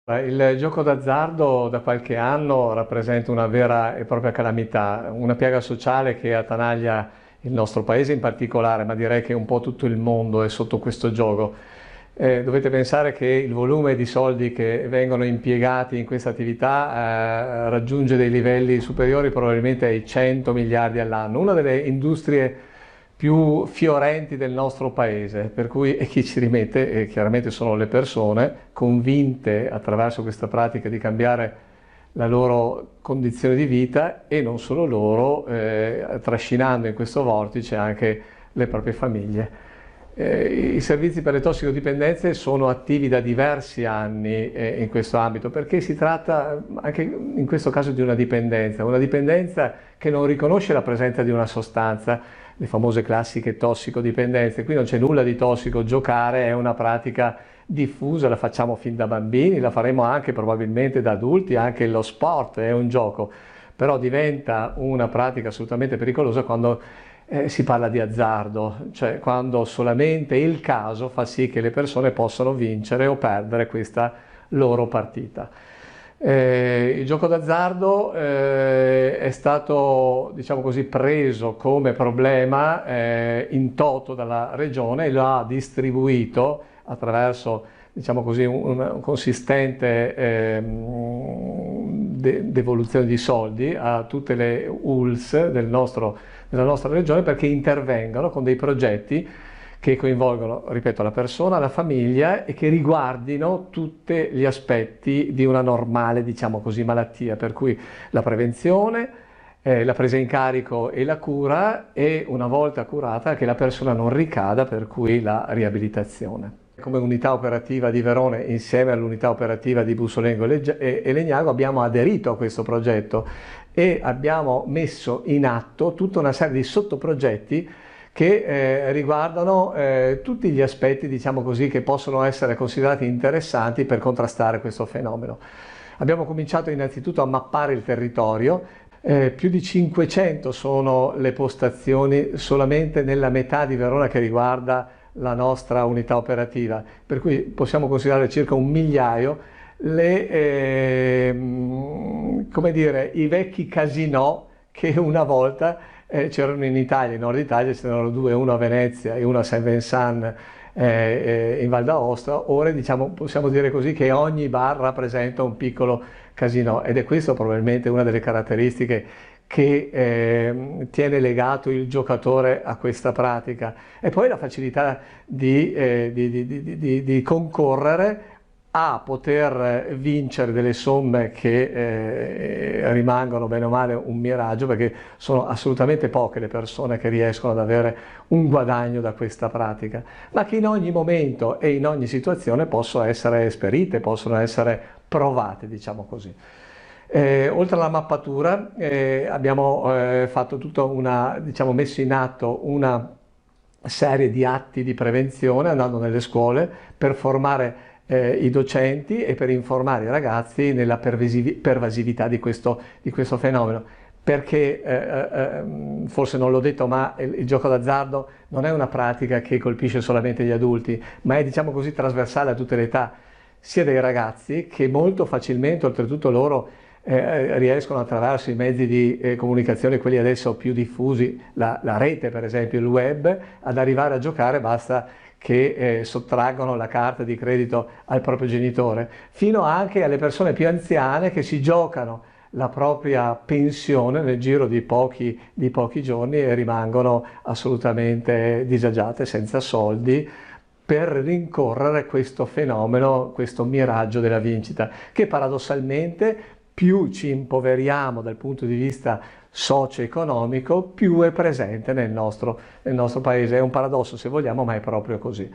Il gioco d'azzardo da qualche anno rappresenta una vera e propria calamità, una piaga sociale che attanaglia il nostro paese in particolare, ma direi che un po' tutto il mondo è sotto questo gioco. Dovete pensare che il volume di soldi che vengono impiegati in questa attività raggiunge dei livelli superiori probabilmente ai 100 miliardi all'anno, una delle industrie più fiorenti del nostro paese, per cui e chi ci rimette chiaramente sono le persone convinte attraverso questa pratica di cambiare la loro condizione di vita e non solo loro, trascinando in questo vortice anche le proprie famiglie. I servizi per le tossicodipendenze sono attivi da diversi anni in questo ambito perché si tratta anche in questo caso di una dipendenza che non riconosce la presenza di una sostanza, le famose classiche tossicodipendenze. Qui non c'è nulla di tossico, giocare è una pratica diffusa, la facciamo fin da bambini, la faremo anche probabilmente da adulti, anche lo sport è un gioco, però diventa una pratica assolutamente pericolosa quando si parla di azzardo, cioè quando solamente il caso fa sì che le persone possano vincere o perdere questa loro partita. Il gioco d'azzardo è stato, diciamo così, preso come problema in toto dalla regione e lo ha distribuito attraverso, diciamo così, un consistente devoluzione di soldi a tutte le ULS della nostra regione perché intervengano con dei progetti che coinvolgono, ripeto, la persona, la famiglia e che riguardino tutti gli aspetti di una normale, diciamo così, malattia, per cui la prevenzione, la presa in carico e la cura e una volta curata che la persona non ricada, per cui la riabilitazione. Come unità operativa di Verone, insieme all'unità operativa di Bussolengo e Legnago, abbiamo aderito a questo progetto e abbiamo messo in atto tutta una serie di sottoprogetti che riguardano tutti gli aspetti, diciamo così, che possono essere considerati interessanti per contrastare questo fenomeno. Abbiamo cominciato innanzitutto a mappare il territorio, più di 500 sono le postazioni solamente nella metà di Verona che riguarda la nostra unità operativa, per cui possiamo considerare circa 1 migliaio come dire, i vecchi casinò che una volta c'erano in Italia, in Nord Italia ce n'erano due, uno a Venezia e uno a Saint-Vincent in Val d'Aosta. Ora diciamo, possiamo dire così che ogni bar rappresenta un piccolo casinò ed è questo probabilmente una delle caratteristiche che tiene legato il giocatore a questa pratica e poi la facilità di concorrere a poter vincere delle somme che rimangono bene o male un miraggio perché sono assolutamente poche le persone che riescono ad avere un guadagno da questa pratica, ma che in ogni momento e in ogni situazione possono essere esperite, possono essere provate, diciamo così. Oltre alla mappatura abbiamo fatto tutta una, diciamo, messo in atto una serie di atti di prevenzione andando nelle scuole per formare i docenti e per informare i ragazzi nella pervasività di questo fenomeno. Perché, forse non l'ho detto, ma il gioco d'azzardo non è una pratica che colpisce solamente gli adulti, ma è, diciamo così, trasversale a tutte le età, sia dei ragazzi che molto facilmente, oltretutto loro, riescono attraverso i mezzi di comunicazione, quelli adesso più diffusi, la rete per esempio, il web, ad arrivare a giocare, basta che sottraggono la carta di credito al proprio genitore, fino anche alle persone più anziane che si giocano la propria pensione nel giro di pochi giorni e rimangono assolutamente disagiate, senza soldi, per rincorrere questo fenomeno, questo miraggio della vincita, che paradossalmente più ci impoveriamo dal punto di vista socio-economico, più è presente nel nostro paese. È un paradosso se vogliamo, ma è proprio così.